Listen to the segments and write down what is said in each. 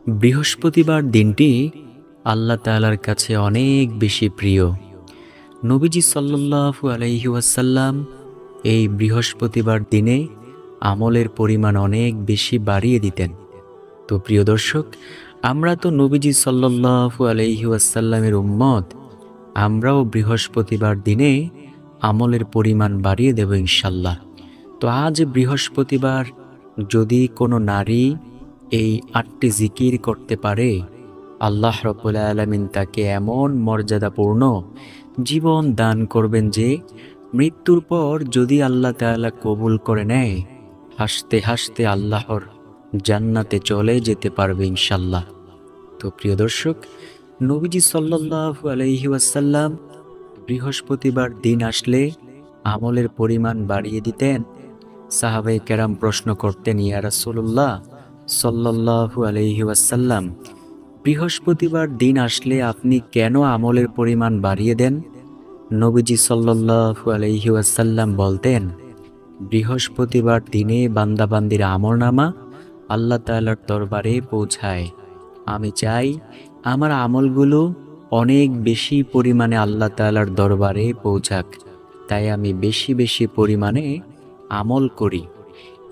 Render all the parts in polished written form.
বৃহস্পতিবার দিনটি আল্লাহ তাআলার কাছে অনেক বেশি প্রিয়। নবীজি সাল্লাল্লাহু আলাইহি ওয়াসাল্লাম এই বৃহস্পতিবার দিনে আমলের পরিমাণ অনেক বেশি বাড়িয়ে দিতেন। তো প্রিয় দর্শক, আমরা তো নবীজি সাল্লাল্লাহু আলাইহি ওয়াসাল্লামের উম্মত, আমরাও বৃহস্পতিবার দিনে আমলের পরিমাণ বাড়িয়ে দেব ইনশাল্লাহ। তো আজ বৃহস্পতিবার যদি কোনো নারী এই ৮টি জিকির করতে পারে, আল্লাহ রাব্বুল আলামিন তাকে এমন মর্যাদাপূর্ণ জীবন দান করবেন যে মৃত্যুর পর যদি আল্লাহ তাআলা কবুল করে নেয়, হাসতে হাসতে আল্লাহর জান্নাতে চলে যেতে পারবে ইনশাল্লাহ। তো প্রিয় দর্শক, নবীজি সাল্লাল্লাহু আলাইহি ওয়াসাল্লাম বৃহস্পতিবার দিন আসলে আমলের পরিমাণ বাড়িয়ে দিতেন। সাহাবায়ে কেরাম প্রশ্ন করতেন, ইয়া রাসূলুল্লাহ সাল্লাল্লাহু আলাইহি ওয়াসাল্লাম, বৃহস্পতিবার দিন আসলে আপনি কেন আমলের পরিমাণ বাড়িয়ে দেন? নবীজি সাল্লাল্লাহু আলাইহি ওয়াসাল্লাম বলতেন, বৃহস্পতিবার দিনে বান্দাবান্দির আমলনামা আল্লাহ তাআলার দরবারে পৌঁছায়। আমি চাই আমার আমলগুলো অনেক বেশি পরিমাণে আল্লাহ তাআলার দরবারে পৌঁছাক, তাই আমি বেশি বেশি পরিমাণে আমল করি।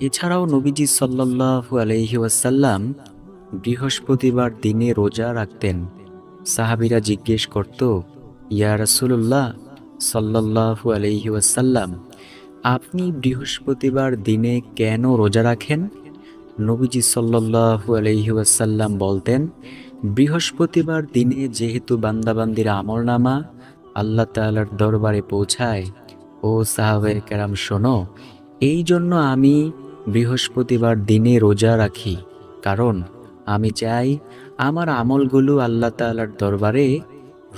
এছাড়াও নবীজি সাল্লাল্লাহু আলাইহি ওয়াসাল্লাম বৃহস্পতিবার দিনে রোজা রাখতেন। সাহাবীরা জিজ্ঞেস করত, ইয়া রাসূলুল্লাহ সাল্লাল্লাহু আলাইহি ওয়াসাল্লাম, আপনি বৃহস্পতিবার দিনে কেন রোজা রাখেন? নবীজি সাল্লাল্লাহু আলাইহি ওয়াসাল্লাম বলতেন, বৃহস্পতিবার দিনে যেহেতু বান্দাবান্দির আমলনামা আল্লাহ তাআলার দরবারে পৌঁছায়, ও সাহাবায়ে কেরাম শোনো, এই জন্য আমি বৃহস্পতিবার দিনে রোজা রাখি, কারণ আমি চাই আমার আমলগুলো আল্লাহ তাআলার দরবারে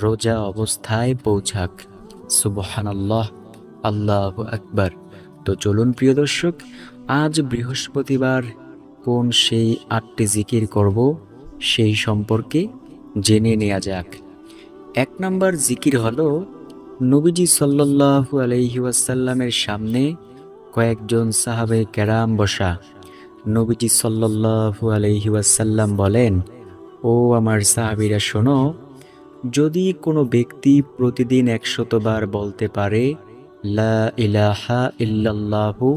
রোজা অবস্থায় পৌঁছাক। সুবহানাল্লাহ, আল্লাহু আকবার। তো চলুন প্রিয় দর্শক, আজ বৃহস্পতিবার কোন সেই ৮টি জিকির করব সেই সম্পর্কে জেনে নেওয়া যাক। ১ নম্বর জিকির হলো, নবীজি সাল্লাল্লাহু আলাইহি ওয়াসাল্লামের সামনে কয়েকজন সাহাবায়ে কেরাম বসা। নবীজি সাল্লাল্লাহু আলাইহি ওয়াসাল্লাম বলেন, ও আমার সাহাবীরা শোনো, যদি কোনো ব্যক্তি প্রতিদিন ১০০ বার বলতে পারে, লা ইলাহা ইল্লাল্লাহু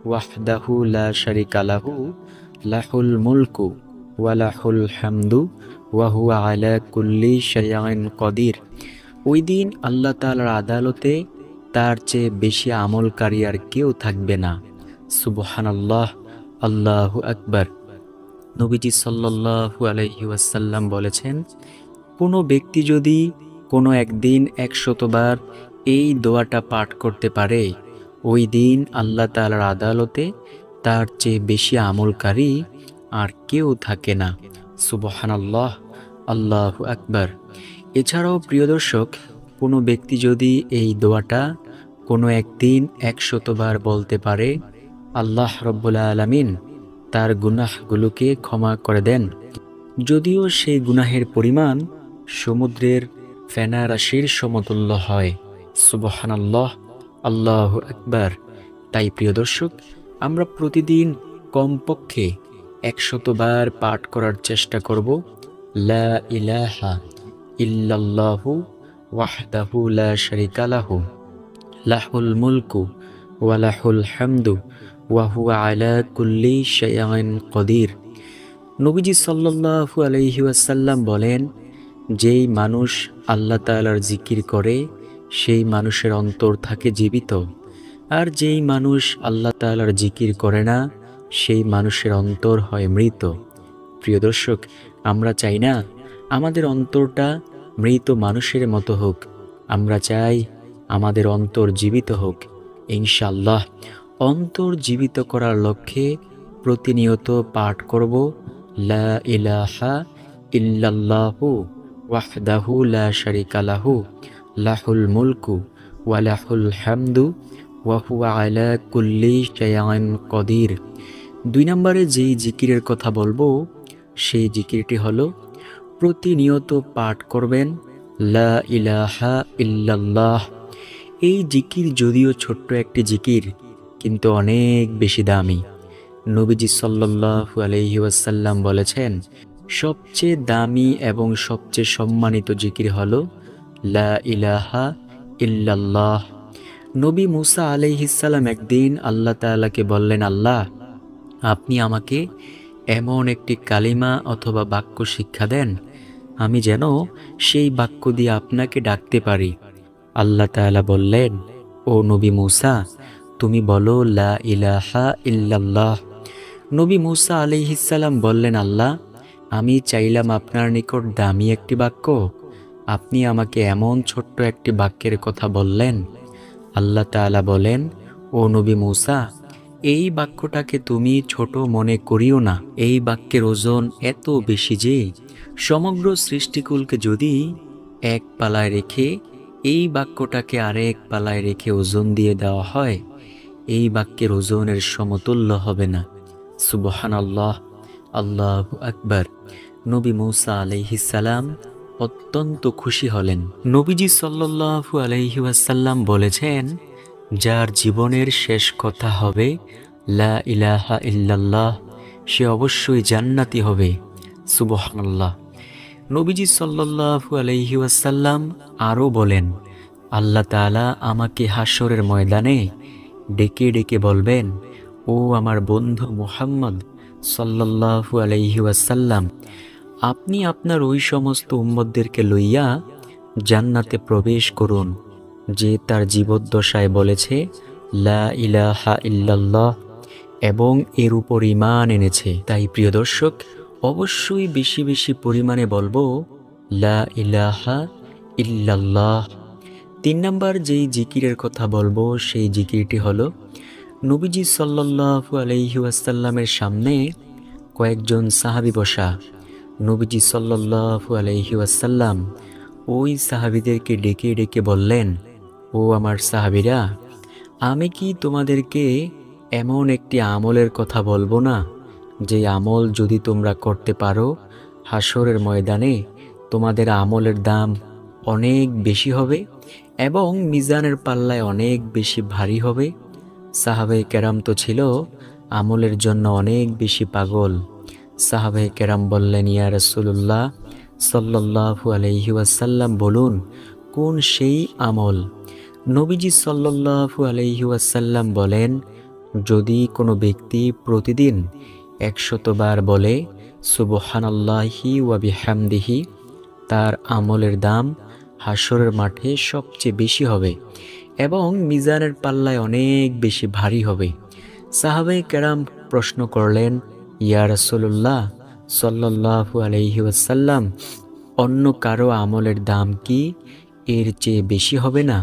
ওয়াহদাহু লা শারিকা লাহু লাহুল মুলকু ওয়া লাহুল হামদু ওয়া হুয়া আলা কুল্লি শাইইন কদির, ওই দিন আল্লাহ তাআলার আদালতে তার চেয়ে বেশি আমলকারী আর কেউ থাকবে না। সুবহানাল্লাহ, আল্লাহু আকবার। নবীজি সাল্লাল্লাহু আলাইহি ওয়াসাল্লাম বলেছেন, কোনো ব্যক্তি যদি কোনো একদিন ১০০ বার এই দোয়াটা পাঠ করতে পারে, ওই দিন আল্লাহ তাআলার আদালতে তার চেয়ে বেশি আমলকারী আর কেউ থাকে না। সুবহানাল্লাহ, আল্লাহু আকবার। এছাড়াও প্রিয় দর্শক, কোনো ব্যক্তি যদি এই দোয়াটা কোনো একদিন ১০০ বার বলতে পারে, আল্লাহ রাব্বুল আলামিন তার গুনাহগুলোকে ক্ষমা করে দেন, যদিও সেই গুনাহের পরিমাণ সমুদ্রের ফেনা রাশির সমতুল্য হয়। সুবহানাল্লাহ, আল্লাহু আকবার। তাই প্রিয় দর্শক, আমরা প্রতিদিন কমপক্ষে ১০০ বার পাঠ করার চেষ্টা করব, লা ইলাহা ইল্লাল্লাহু ওয়াহদাহু লা শারিকা লাহু লাহুল মুলকু ওয়া লাহুল হামদু ওয়া হুয়া আলা কুল্লি শাইইন কদির। নবীজি সাল্লাল্লাহু আলাইহি ওয়াসাল্লাম বলেন, যেই মানুষ আল্লাহ তাআলার জিকির করে সেই মানুষের অন্তর থাকে জীবিত, আর যেই মানুষ আল্লাহ তাআলার জিকির করে না সেই মানুষের অন্তর হয় মৃত। প্রিয় দর্শক, আমরা চাই না আমাদের অন্তরটা মৃত মানুষের মতো হোক, আমরা চাই আমাদের অন্তর জীবিত হোক। ইনশাআল্লাহ অন্তর জীবিত করার লক্ষ্যে প্রতিনিয়ত পাঠ করব, লা ইলাহা ইল্লাল্লাহু ওয়াহদাহু লা শারিকা লাহু লাহুল মুলকু ওয়া লাহুল হামদু ওয়া হুয়া আলা কুল্লি শাইইন কদির। ২ নম্বরে যেই জিকিরের কথা বলবো সেই জিকিরটি হলো, প্রতিনিয়ত পাঠ করবেন লা ইলাহা ইল্লাল্লাহ। এই জিকির যদিও ছোট্ট একটি জিকির, কিন্তু অনেক বেশি দামি। নবীজি সাল্লাল্লাহু আলাইহি ওয়াসাল্লাম বলেছেন, সবচেয়ে দামি এবং সবচেয়ে সম্মানিত জিকির হলো লা ইলাহা ইল্লাল্লাহ। নবী মুসা আলাইহিসসালাম একদিন আল্লাহ তাআলাকে বললেন, আল্লাহ, আপনি আমাকে এমন একটি কালিমা অথবা বাক্য শিক্ষা দেন, আমি যেন সেই বাক্য দিয়ে আপনাকে ডাকতে পারি। আল্লাহ তাআলা বললেন, ও নবী মুসা, তুমি বলো লা ইলাহা ইল্লাল্লাহ। নবী মুসা আলাইহিসসালাম বললেন, আল্লাহ, আমি চাইলাম আপনার নিকট দামি একটি বাক্য, আপনি আমাকে এমন ছোট্ট একটি বাক্যের কথা বললেন। আল্লাহ তাআলা বলেন, ও নবী মুসা, এই বাক্যটাকে তুমি ছোট মনে করিও না। এই বাক্যের ওজন এত বেশি যে সমগ্র সৃষ্টিকুলকে যদি এক পালায় রেখে এই বাক্যটাকে আরেক পালায় রেখে ওজন দিয়ে দেওয়া হয়, এই বাক্যের ওজনের সমতুল্য হবে না। সুবহানাল্লাহ, আল্লাহু আকবার। নবী মুসা আলাইহিস সালাম অত্যন্ত খুশি হলেন। নবীজি সাল্লাল্লাহু আলাইহি ওয়াসাল্লাম বলেছেন, যার জীবনের শেষ কথা হবে লা ইলাহা ইল্লাল্লাহ, সে অবশ্যই জান্নাতি হবে। সুবহানাল্লাহ। নবীজি সাল্লাল্লাহু আলাইহি ওয়াসাল্লাম আরও বলেন, আল্লাহ তাআলা আমাকে হাশরের ময়দানে ডেকে ডেকে বলবেন, ও আমার বন্ধু মুহাম্মদ সাল্লাল্লাহু আলাইহি ওয়াসাল্লাম, আপনি আপনার ওই সমস্ত উম্মতদেরকে লইয়া জান্নাতে প্রবেশ করুন যে তার জীবদ্দশায় বলেছে লা ইলাহা ইল্লাল্লাহ এবং এর উপর ঈমান এনেছে। তাই প্রিয় দর্শক, অবশ্যই বেশি বেশি পরিমাণে বলবো লা ইলাহা ইল্লাল্লাহ। 3 নাম্বার যেই জিকিরের কথা বলবো সেই জিকিরটি হলো, নবীজি সাল্লাল্লাহু আলাইহি ওয়াসাল্লামের সামনে কয়েকজন সাহাবী বসা। নবীজি সাল্লাল্লাহু আলাইহি ওয়াসাল্লাম ওই সাহাবীদেরকে ডেকে ডেকে বললেন, ও আমার সাহাবীরা, আমি কি তোমাদেরকে এমন একটি আমলের কথা বলবো না, যে আমল যদি তোমরা করতে পারো, হাশরের ময়দানে তোমাদের আমলের দাম অনেক বেশি হবে এবং মিজানের পাল্লায় অনেক বেশি ভারী হবে। সাহাবায়ে কেরাম তো ছিল আমলের জন্য অনেক বেশি পাগল। সাহাবায়ে কেরাম বললেন, ইয়া রাসূলুল্লাহ সাল্লাল্লাহু আলাইহি ওয়াসাল্লাম, বলুন কোন সেই আমল? নবীজি সাল্লাল্লাহু আলাইহি ওয়াসাল্লাম বলেন, যদি কোনো ব্যক্তি প্রতিদিন 100 বার বলে সুবহানাল্লাহি ওয়া বিহামদিহি, তার আমলের দাম হাশরের মাঠে সবচেয়ে বেশি হবে এবং মিজানের পাল্লায় অনেক বেশি ভারী হবে। সাহাবায়ে কেরাম প্রশ্ন করলেন, ইয়া রাসূলুল্লাহ সাল্লাল্লাহু আলাইহি ওয়াসাল্লাম, অন্য কারো আমলের দাম কি এর চেয়ে বেশি হবে না?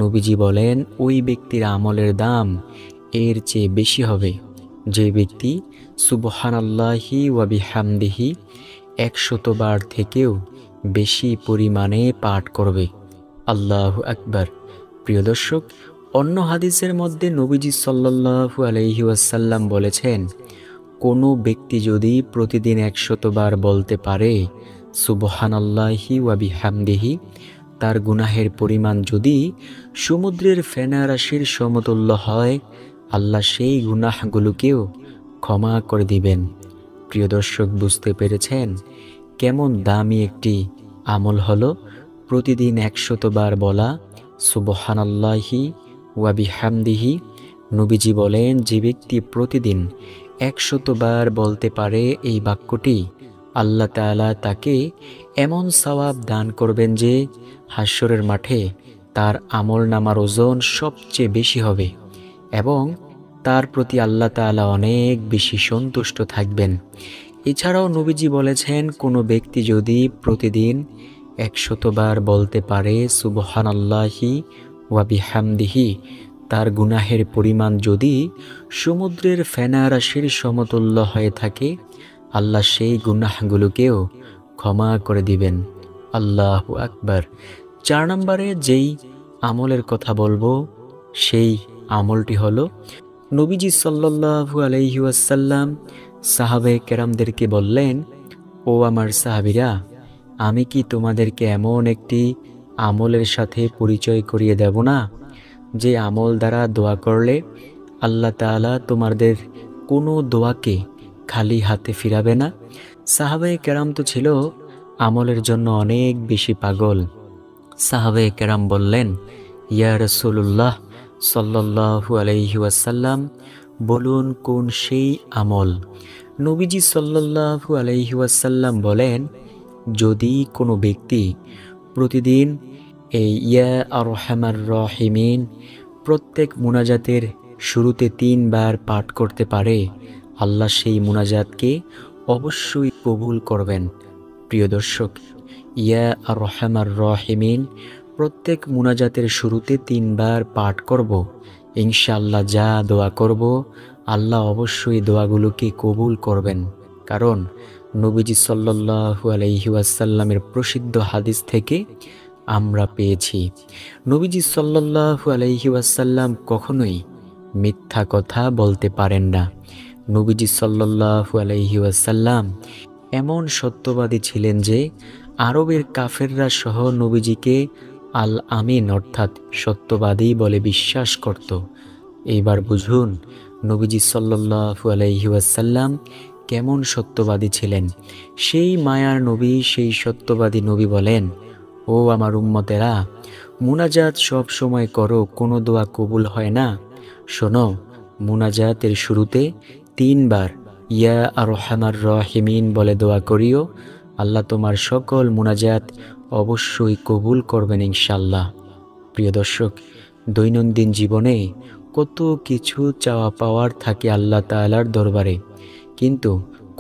নবীজি বলেন, ওই ব্যক্তির আমলের দাম এর চেয়ে বেশি হবে যে ব্যক্তি সুবহানাল্লাহি ওয়া বিহামদিহি 100 বার থেকেও বেশি পরিমাণে পাঠ করবে। আল্লাহু আকবার। প্রিয় দর্শক, অন্য হাদিসের মধ্যে নবীজি সাল্লাল্লাহু আলাইহি ওয়াসাল্লাম বলেছেন, কোনো ব্যক্তি যদি প্রতিদিন 100 বার বলতে পারে সুবহানাল্লাহি ওয়া বিহামদিহি, তার গুনাহের পরিমাণ যদি সমুদ্রের ফেনা রাশির সমতুল্য হয়, আল্লাহ সেই গুনাহগুলোকেও ক্ষমা করে দিবেন। প্রিয় দর্শক, বুঝতে পেরেছেন কেমন দামি একটি আমল হলো প্রতিদিন 100 বার বলা সুবহানাল্লাহি ওয়া বিহামদিহি। নবীজি বলেন, যে ব্যক্তি প্রতিদিন 100 বার বলতে পারে এই বাক্যটি, আল্লাহ তাআলা তাকে এমন সওয়াব দান করবেন যে হাশরের মাঠে তার আমলনামার ওজন সবচেয়ে বেশি হবে এবং তার প্রতি আল্লাহ তাআলা অনেক বেশি সন্তুষ্ট থাকবেন। এছাড়াও নবীজি বলেছেন, কোনো ব্যক্তি যদি প্রতিদিন 100 বার বলতে পারে সুবহানাল্লাহি ওয়া বিহামদিহি, তার গুনাহের পরিমাণ যদি সমুদ্রের ফেনা রাশির সমতুল্য হয়ে থাকে, আল্লাহ সেই গুনাহগুলোকেও ক্ষমা করে দিবেন। আল্লাহু আকবার। 4 নম্বরে যেই আমলের কথা বলবো সেই আমলটি হলো, নবীজি সাল্লাল্লাহু আলাইহি ওয়াসাল্লাম সাহাবায়ে কেরামদেরকে বললেন, ও আমার সাহাবীরা, আমি কি তোমাদেরকে এমন একটি আমলের সাথে পরিচয় করিয়ে দেব না, যে আমল দ্বারা দোয়া করলে আল্লাহ তাআলা তোমাদের কোনো দোয়াকে খালি হাতে ফিরাবে না। সাহাবায়ে কেরাম তো ছিল আমলের জন্য অনেক বেশি পাগল। সাহাবায়ে কেরাম বললেন, ইয়া রাসূলুল্লাহ সাল্লাল্লাহু আলাইহি ওয়াসাল্লাম, বলুন কোন সেই আমল? নবীজি সাল্লাল্লাহু আলাইহি ওয়াসাল্লাম বলেন, যদি কোনো ব্যক্তি প্রতিদিন এই ইয়া আরহামার রাহিমিন প্রত্যেক মুনাজাতের শুরুতে ৩ বার পাঠ করতে পারে, আল্লাহ সেই মুনাজাতকে অবশ্যই কবুল করবেন। প্রিয় দর্শক, ইয়া আরহামার রাহিমিন প্রত্যেক মুনাজাতের শুরুতে ৩ বার পাঠ করব, ইনশাআল্লাহ যা দোয়া করব আল্লাহ অবশ্যই দোয়াগুলোকে কবুল করবেন। কারণ নবীজি সাল্লাল্লাহু আলাইহি ওয়াসাল্লামের প্রসিদ্ধ হাদিস থেকে আমরা পেয়েছি, নবীজি সাল্লাল্লাহু আলাইহি ওয়াসাল্লাম কখনোই মিথ্যা কথা বলতে পারেন না। নবীজি সাল্লাল্লাহু আলাইহি ওয়াসাল্লাম এমন সত্যবাদী ছিলেন যে আরবের কাফেররা সহ নবীজিকে আল আমিন অর্থাৎ সত্যবাদী বলে বিশ্বাস করত। এইবার বুঝুন নবীজি সাল্লাল্লাহু আলাইহি ওয়াসাল্লাম কেমন সত্যবাদী ছিলেন। সেই মায়ার নবী, সেই সত্যবাদী নবী বলেন, ও আমার উম্মতেরা, মুনাজাত সব সময় করো, কোনো দোয়া কবুল হয় না। শোনো, মুনাজাতের শুরুতে ৩ বার ইয়া আরহামার রাহিমিন বলে দোয়া করিও, আল্লাহ তোমার সকল মুনাজাত অবশ্যই কবুল করবেন ইনশাআল্লাহ। প্রিয় দর্শক, দৈনন্দিন জীবনে কত কিছু চাওয়া পাওয়ার থাকে আল্লাহ তাআলার দরবারে, কিন্তু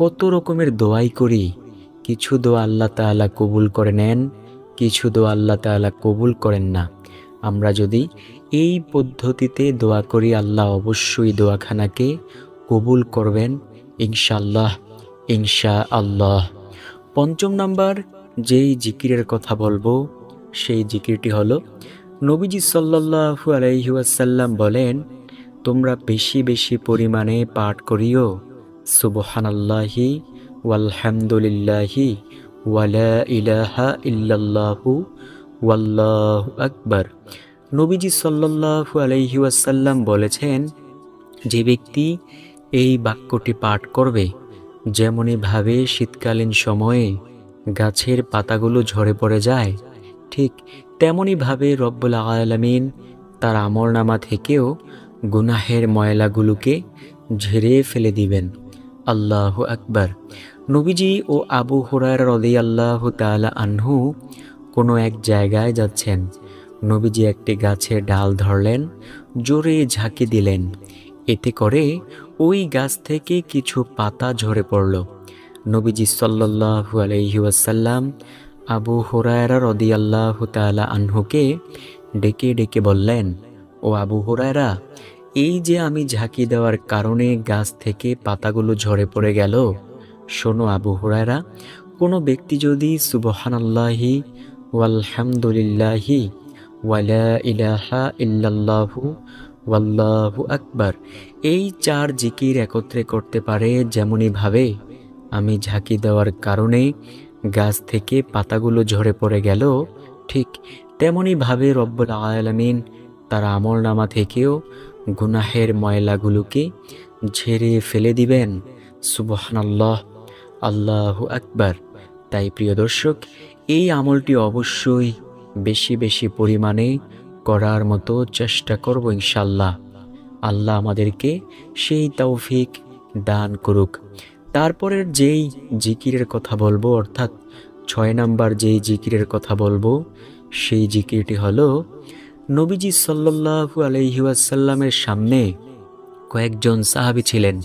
কত রকমের দোয়াই করি। কিছু দোয়া আল্লাহ তাআলা কবুল করে নেন, কিছু দোয়া আল্লাহ তাআলা কবুল করেন না। আমরা যদি এই পদ্ধতিতে দোয়া করি, আল্লাহ অবশ্যই দোয়াখানাকে কবুল করবেন ইনশাআল্লাহ, ইনশাআল্লাহ। ৫ম নাম্বার যেই জিকিরের কথা বলবো সেই জিকিরটি হলো, নবীজি সাল্লাল্লাহু আলাইহি ওয়াসাল্লাম বলেন, তোমরা বেশি বেশি পরিমাণে পাঠ করিও সুবহানাল্লাহি ওয়ালহামদুলিল্লাহি ওয়ালা ইলাহা ইল্লাল্লাহু ওয়াল্লাহু আকবার। নবীজি সাল্লাল্লাহু আলাইহি ওয়াসাল্লাম বলেছেন, যে ব্যক্তি এই বাক্যটি পাঠ করবে, যেমনইভাবে শীতকালীন সময়ে গাছের পাতাগুলো ঝরে পড়ে যায়, ঠিক তেমনইভাবে রব্বুল আলামিন তার আমলনামা থেকেও গুনাহের ময়লাগুলোকে ঝেড়ে ফেলে দিবেন। আল্লাহু আকবার। নবীজি ও আবু হুরায়রা রাদিয়াল্লাহু তাআলা আনহু কোনো এক জায়গায় যাচ্ছেন। নবীজি একটি গাছের ডাল ধরলেন, জোরে ঝাঁকি দিলেন, এতে করে ওই গাছ থেকে কিছু পাতা ঝরে পড়ল। নবীজি সাল্লাল্লাহু আলাইহি ওয়াসাল্লাম আবু হুরায়রা রাদিয়াল্লাহু তাআলা আনহুকে ডেকে ডেকে বললেন, ও আবু হুরায়রা, এই যে আমি ঝাঁকি দেওয়ার কারণে গাছ থেকে পাতাগুলো ঝরে পড়ে গেল, শোনো আবু হুরায়রা, কোনো ব্যক্তি যদি সুবহানাল্লাহি ওয়ালহামদুলিল্লাহি ওয়ালা ইলাহা ইল্লাল্লাহু ওয়াল্লাহু আকবার এই 4 জিকির একত্রে করতে পারে, যেমনইভাবে আমি ঝাঁকি দেওয়ার কারণে গাছ থেকে পাতাগুলো ঝরে পড়ে গেল, ঠিক তেমনইভাবে রব্বুল আলামিন তার আমলনামা থেকেও গুনাহের ময়লাগুলোকে ঝেড়ে ফেলে দিবেন। সুবহানাল্লাহ, আল্লাহু আকবার। তাই প্রিয় দর্শক, এই আমলটি অবশ্যই বেশি বেশি পরিমাণে করার মতো চেষ্টা করব ইনশাআল্লাহ। আল্লাহ আমাদেরকে সেই তৌফিক দান করুক। তারপরের যেই জিকিরের কথা বলবো, অর্থাৎ 6 নাম্বার যেই জিকিরের কথা বলবো, সেই জিকিরটি হলো, নবীজি সাল্লাল্লাহু আলাইহি ওয়াসাল্লামের সামনে কয়েকজন সাহাবী ছিলেন।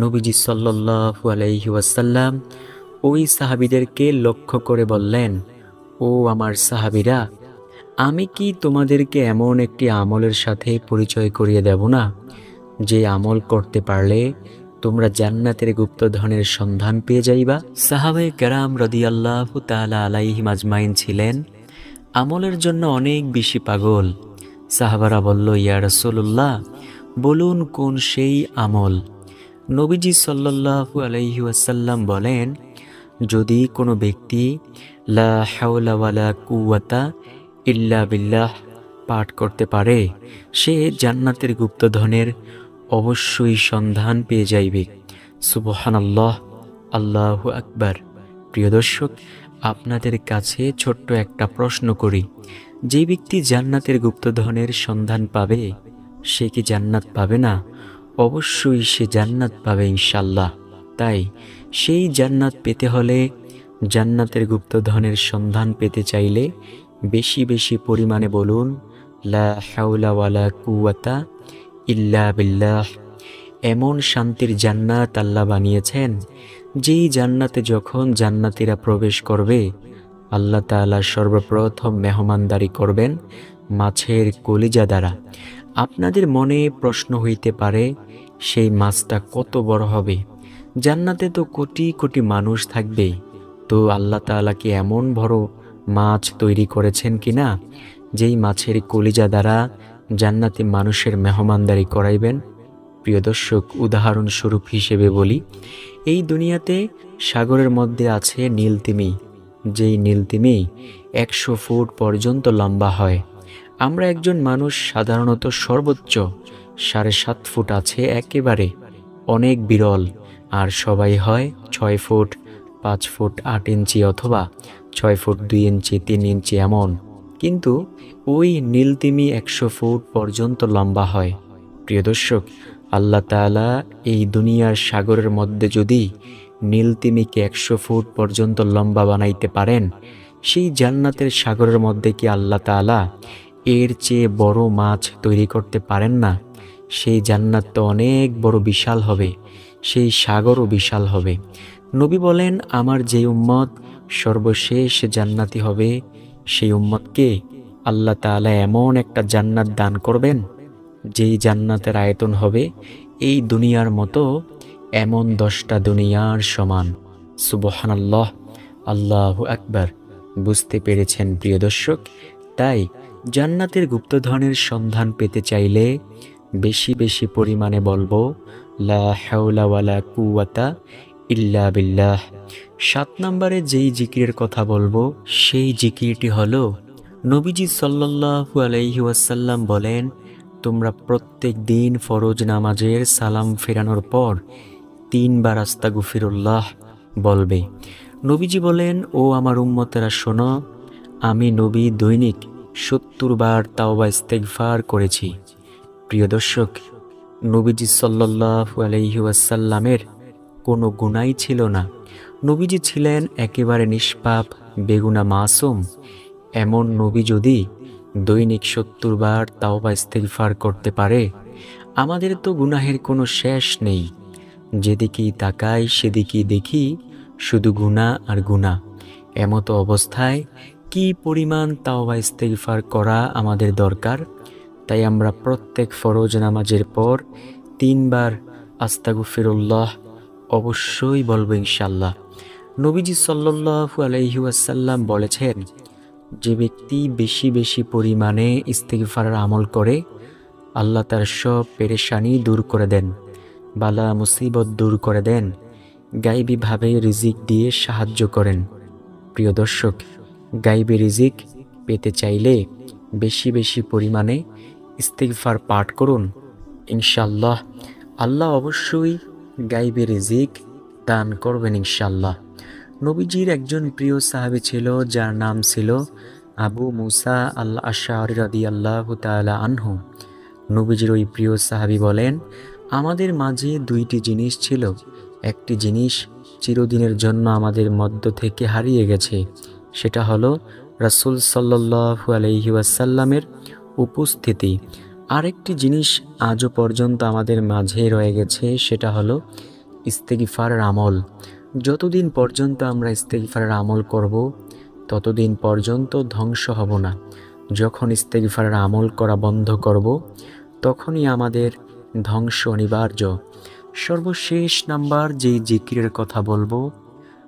নবীজি সাল্লাল্লাহু আলাইহি ওয়াসাল্লাম ওই সাহাবীদেরকে লক্ষ্য করে বললেন, ও আমার সাহাবীরা, আমি কি তোমাদেরকে এমন একটি আমলের সাথে পরিচয় করিয়ে দেব না, যে আমল করতে পারলে তোমরা জান্নাতের গুপ্তধনের সন্ধান পেয়ে যাইবা? সাহাবায়ে কেরাম রাদিয়াল্লাহু তাআলা আলাইহিম আজমাইন ছিলেন আমলের জন্য অনেক বেশি পাগল। সাহাবারা বলল, ইয়া রাসূলুল্লাহ, বলুন কোন সেই আমল? নবীজি সাল্লাল্লাহু আলাইহি ওয়াসাল্লাম বলেন, যদি কোনো ব্যক্তি লা হাওলা ওয়ালা কুওয়াতা ইল্লা বিল্লাহ পাঠ করতে পারে, সে জান্নাতের গুপ্তধনের অবশ্যই সন্ধান পেয়ে যাইবে। সুবহানাল্লাহ, আল্লাহু আকবার। প্রিয় দর্শক, আপনাদের কাছে ছোট্ট একটা প্রশ্ন করি। যে ব্যক্তি জান্নাতের গুপ্তধনের সন্ধান পাবে, সে কি জান্নাত পাবে না? অবশ্যই সে জান্নাত পাবে ইনশাল্লাহ। তাই সেই জান্নাত পেতে হলে, জান্নাতের গুপ্তধনের সন্ধান পেতে চাইলে বেশি বেশি পরিমাণে বলুন লা হাওলা ওয়ালা কুওয়াতা ইল্লা বিল্লাহ। এমন শান্তির জান্নাত আল্লাহ বানিয়েছেন, যেই জান্নাতে যখন জান্নাতীরা প্রবেশ করবে, আল্লাহ তাআলা সর্বপ্রথম মেহমানদারি করবেন মাছের কলিজা দ্বারা। আপনাদের মনে প্রশ্ন হইতে পারে, সেই মাছটা কত বড় হবে? জান্নাতে তো কোটি কোটি মানুষ থাকবে, তো আল্লাহ তাআলা কি এমন বড় মাছ তৈরি করেছেন কিনা, যেই মাছের কলিজা দ্বারা জান্নাতি মানুষের মেহমানদারি করাইবেন? প্রিয় দর্শক, উদাহরণস্বরূপ হিসেবে বলি, এই দুনিয়াতে সাগরের মধ্যে আছে নীলতিমি, যেই নীলতিমি 100 ফুট পর্যন্ত লম্বা হয়। আমরা একজন মানুষ সাধারণত সর্বোচ্চ 7.5 ফুট আছে, একেবারে অনেক বিরল। আর সবাই হয় 6 ফুট, 5 ফুট 8 ইঞ্চি, অথবা 6 ফুট 2 ইঞ্চি, 3 ইঞ্চি এমন। কিন্তু ওই নীলতিমি 100 ফুট পর্যন্ত লম্বা হয়। প্রিয় দর্শক, আল্লাহ তাআলা এই দুনিয়ার সাগরের মধ্যে যদি নীলতিমিকে 100 ফুট পর্যন্ত লম্বা বানাইতে পারেন, সেই জান্নাতের সাগরের মধ্যে কি আল্লাহ তাআলা এর চেয়ে বড় মাছ তৈরি করতে পারেন না? সেই জান্নাত তো অনেক বড়, বিশাল হবে, সেই সাগরও বিশাল হবে। নবী বলেন, আমার যে উম্মত সর্বশেষ জান্নাতি হবে, সেই উম্মতকে আল্লাহ তাআলা এমন একটা জান্নাত দান করবেন, যেই জান্নাতের আয়তন হবে এই দুনিয়ার মতো, এমন 10টা দুনিয়ার সমান। সুবহানাল্লাহ, আল্লাহু আকবার। বুঝতে পেরেছেন প্রিয় দর্শক? তাই জান্নাতের গুপ্তধনের সন্ধান পেতে চাইলে বেশি বেশি পরিমাণে বলবো লা হাওলা ওয়ালা কুওয়াতা ইল্লা বিল্লাহ। 7 নম্বরে যেই জিকিরের কথা বলবো, সেই জিকিরটি হলো, নবীজি সাল্লাল্লাহু আলাইহি ওয়াসাল্লাম বলেন, তোমরা প্রত্যেক দিন ফরজ নামাজের সালাম ফেরানোর পর 3 বার আস্তাগফিরুল্লাহ বলবে। নবীজি বলেন, ও আমার উম্মতেরা শোনো, আমি নবী দৈনিক 70 বার তাওবা ইস্তেগফার করেছি। প্রিয় দর্শক, নবীজি সাল্লাল্লাহু আলাইহি ওয়াসাল্লামের কোনো গুনাহই ছিল না। নবীজি ছিলেন একেবারে নিষ্পাপ, বেগুনা, মাসুম। এমন নবী যদি দৈনিক 70 বার তাওবা ইস্তেগফার করতে পারে, আমাদের তো গুনাহের কোনো শেষ নেই। যেদিকেই তাকাই সেদিকেই দেখি শুধু গুনাহ আর গুনাহ। এমতো অবস্থায় কি পরিমাণ তাওবা ইস্তেগফার করা আমাদের দরকার। তাই আমরা প্রত্যেক ফরজ নামাজের পর 3 বার আস্তাগফিরুল্লাহ অবশ্যই বলবো ইনশাআল্লাহ। নবীজি সাল্লাল্লাহু আলাইহি ওয়াসাল্লাম বলেছেন, যে ব্যক্তি বেশি বেশি পরিমাণে ইস্তেগফারের আমল করে, আল্লাহ তার সব পেরেশানি দূর করে দেন, বালা মুসিবত দূর করে দেন, গায়বীভাবে রিজিক দিয়ে সাহায্য করেন। প্রিয় দর্শক, গায়বী রিজিক পেতে চাইলে বেশি বেশি পরিমাণে ইস্তেগফার পাঠ করুন। ইনশাআল্লাহ আল্লাহ অবশ্যই গায়বী রিজিক দান করবেন ইনশাআল্লাহ। নবীজির একজন প্রিয় সাহাবী ছিল, যার নাম ছিল আবু মুসা আল আশআরী রাদিয়াল্লাহু তাআলা আনহু। নবীজির ওই প্রিয় সাহাবী বলেন, আমাদের মাঝে 2টি জিনিস ছিল, একটি জিনিস চিরদিনের জন্য আমাদের মধ্য থেকে হারিয়ে গেছে, সেটা হলো রাসূল সাল্লাল্লাহু আলাইহি ওয়াসাল্লামের উপস্থিতি। আরেকটি জিনিস আজও পর্যন্ত আমাদের মাঝে রয়ে গেছে, সেটা হলো ইস্তেগফারের আমল। যতদিন পর্যন্ত আমরা ইস্তেগফারের আমল করব, ততদিন পর্যন্ত ধ্বংস হব না। যখন ইস্তেগফারের আমল করা বন্ধ করব, তখনই আমাদের ধ্বংস অনিবার্য। সর্বশেষ নাম্বার যেই জিকিরের কথা বলবো,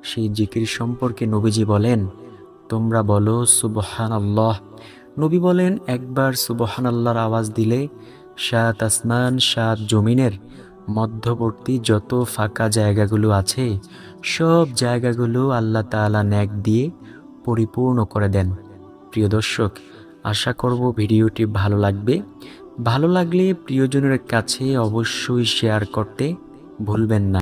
সেই জিকির সম্পর্কে নবীজি বলেন, তোমরা বলো সুবহানাল্লাহ। নবী বলেন, একবার সুবহানাল্লাহর আওয়াজ দিলে 7 আসমান 7 জমিনের মধ্যবর্তী যত ফাঁকা জায়গাগুলো আছে, সব জায়গাগুলো আল্লাহ তাআলা নেক দিয়ে পরিপূর্ণ করে দেন। প্রিয় দর্শক, আশা করব ভিডিওটি ভালো লাগবে। ভালো লাগলে প্রিয়জনের কাছে অবশ্যই শেয়ার করতে ভুলবেন না।